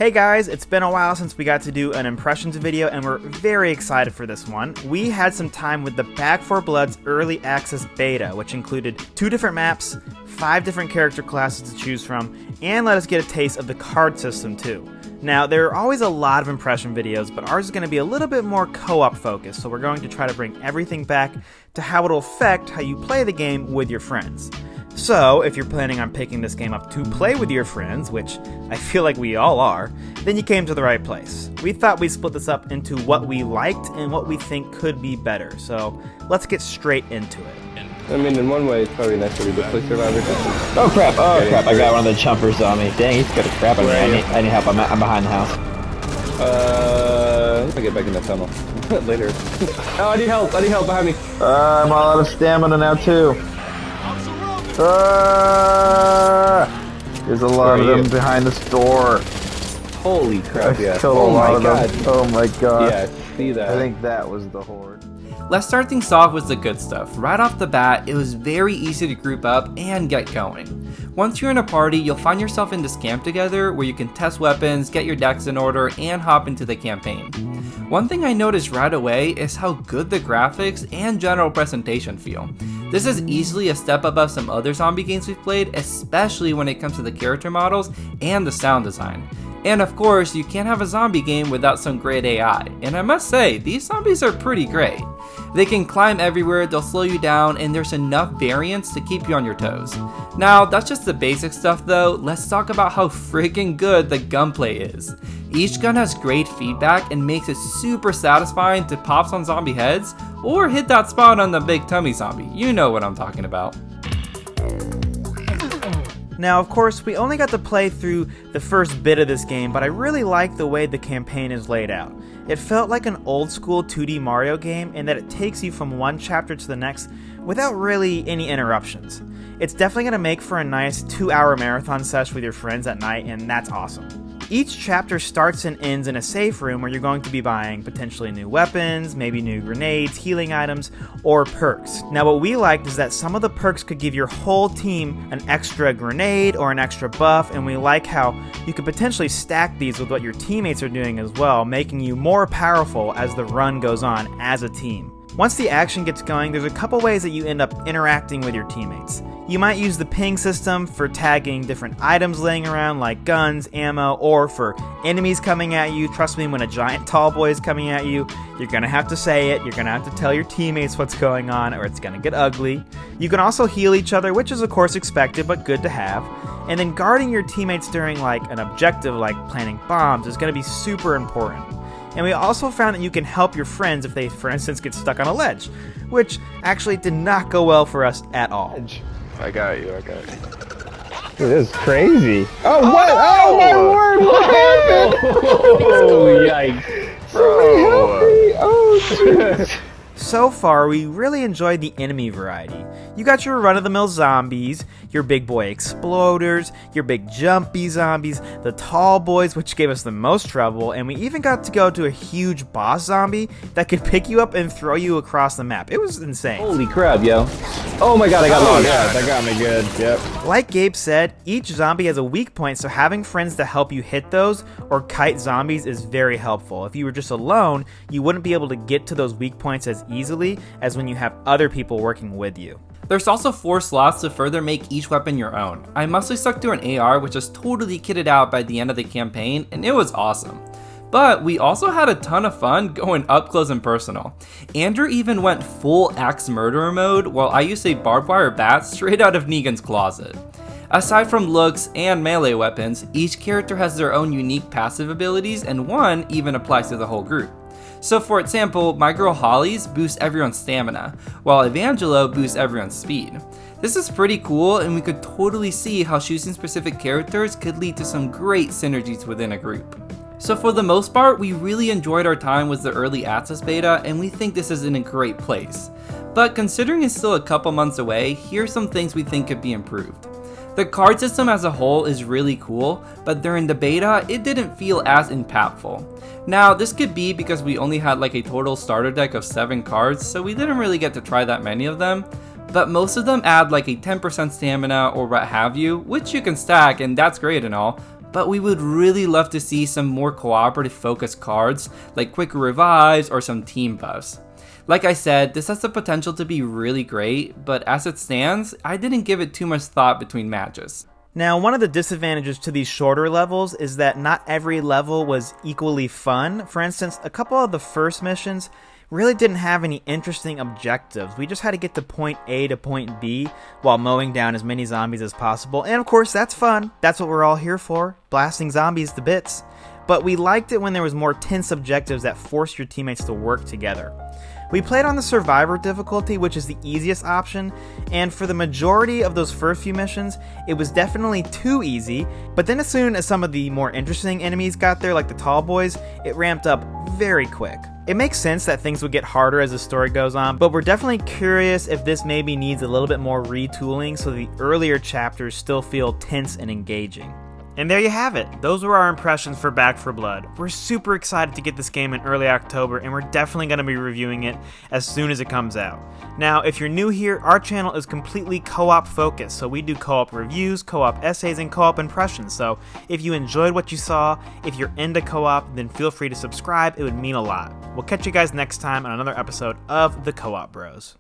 Hey guys, it's been a while since we got to do an impressions video and we're very excited for this one. We had some time with the Back4Blood's early access beta, which included 2 different maps, 5 different character classes to choose from, and let us get a taste of the card system too. Now, there are always a lot of impression videos, but ours is going to be a little bit more co-op focused, so we're going to try to bring everything back to how it'll affect how you play the game with your friends. So, if you're planning on picking this game up to play with your friends, which I feel like we all are, then you came to the right place. We thought we'd split this up into what we liked and what we think could be better, so let's get straight into it. I mean, in one way, it's probably nice to play Survivor. Oh crap, I got one of the jumpers on me. Dang, he's got a crap on me. I need help, I'm behind the house. If I get back in the tunnel. Later. Oh, I need help behind me. I'm all out of stamina now too. There's a lot of them behind the store. Holy crap, yeah. Oh my god. Oh my god. Yeah, I see that. I think that was the horde. Let's start things off with the good stuff. Right off the bat, it was very easy to group up and get going. Once you're in a party, you'll find yourself in this camp together where you can test weapons, get your decks in order, and hop into the campaign. One thing I noticed right away is how good the graphics and general presentation feel. This is easily a step above some other zombie games we've played, especially when it comes to the character models and the sound design. And of course, you can't have a zombie game without some great AI, and I must say, these zombies are pretty great. They can climb everywhere, they'll slow you down, and there's enough variance to keep you on your toes. Now, that's just the basic stuff though, let's talk about how freaking good the gunplay is. Each gun has great feedback and makes it super satisfying to pop some zombie heads, or hit that spot on the big tummy zombie, you know what I'm talking about. Now, of course, we only got to play through the first bit of this game, but I really like the way the campaign is laid out. It felt like an old-school 2D Mario game in that it takes you from one chapter to the next without really any interruptions. It's definitely going to make for a nice 2-hour marathon sesh with your friends at night, and that's awesome. Each chapter starts and ends in a safe room where you're going to be buying potentially new weapons, maybe new grenades, healing items, or perks. Now what we liked is that some of the perks could give your whole team an extra grenade or an extra buff, and we like how you could potentially stack these with what your teammates are doing as well, making you more powerful as the run goes on as a team. Once the action gets going, there's a couple ways that you end up interacting with your teammates. You might use the ping system for tagging different items laying around like guns, ammo, or for enemies coming at you. Trust me, when a giant tall boy is coming at you, you're gonna have to say it, you're gonna have to tell your teammates what's going on or it's gonna get ugly. You can also heal each other, which is of course expected but good to have. And then guarding your teammates during like an objective like planting bombs is gonna be super important. And we also found that you can help your friends if they, for instance, get stuck on a ledge, which actually did not go well for us at all. I got you. This is crazy. Oh, what? Oh, my word, what happened? Oh, yikes. Somebody help me. Oh, jeez. So far, we really enjoyed the enemy variety. You got your run-of-the-mill zombies, your big boy exploders, your big jumpy zombies, the tall boys, which gave us the most trouble, and we even got to go to a huge boss zombie that could pick you up and throw you across the map. It was insane. Holy crap, yo. Oh my god, I got lost. Yeah, that got me good. Yep. Like Gabe said, each zombie has a weak point, so having friends to help you hit those or kite zombies is very helpful. If you were just alone, you wouldn't be able to get to those weak points as easily as when you have other people working with you. There's also 4 slots to further make each weapon your own. I mostly stuck to an AR, which was totally kitted out by the end of the campaign, and it was awesome. But we also had a ton of fun going up close and personal. Andrew even went full axe murderer mode, while I used a barbed wire bat straight out of Negan's closet. Aside from looks and melee weapons, each character has their own unique passive abilities, and one even applies to the whole group. So for example, my girl Holly's boosts everyone's stamina, while Evangelo boosts everyone's speed. This is pretty cool, and we could totally see how choosing specific characters could lead to some great synergies within a group. So for the most part, we really enjoyed our time with the early access beta, and we think this is in a great place. But considering it's still a couple months away, here's some things we think could be improved. The card system as a whole is really cool, but during the beta, it didn't feel as impactful. Now, this could be because we only had like a total starter deck of 7 cards, so we didn't really get to try that many of them, but most of them add like a 10% stamina or what have you, which you can stack and that's great and all, but we would really love to see some more cooperative focused cards like quicker revives or some team buffs. Like I said, this has the potential to be really great, but as it stands, I didn't give it too much thought between matches. Now, one of the disadvantages to these shorter levels is that not every level was equally fun. For instance, a couple of the first missions really didn't have any interesting objectives. We just had to get to point A to point B while mowing down as many zombies as possible. And of course, that's fun. That's what we're all here for, blasting zombies to bits. But we liked it when there was more tense objectives that forced your teammates to work together. We played on the Survivor difficulty, which is the easiest option, and for the majority of those first few missions, it was definitely too easy, but then as soon as some of the more interesting enemies got there, like the tall boys, it ramped up very quick. It makes sense that things would get harder as the story goes on, but we're definitely curious if this maybe needs a little bit more retooling so the earlier chapters still feel tense and engaging. And there you have it. Those were our impressions for Back4Blood. We're super excited to get this game in early October, and we're definitely going to be reviewing it as soon as it comes out. Now, if you're new here, our channel is completely co-op focused, so we do co-op reviews, co-op essays, and co-op impressions. So if you enjoyed what you saw, if you're into co-op, then feel free to subscribe. It would mean a lot. We'll catch you guys next time on another episode of The Co-op Bros.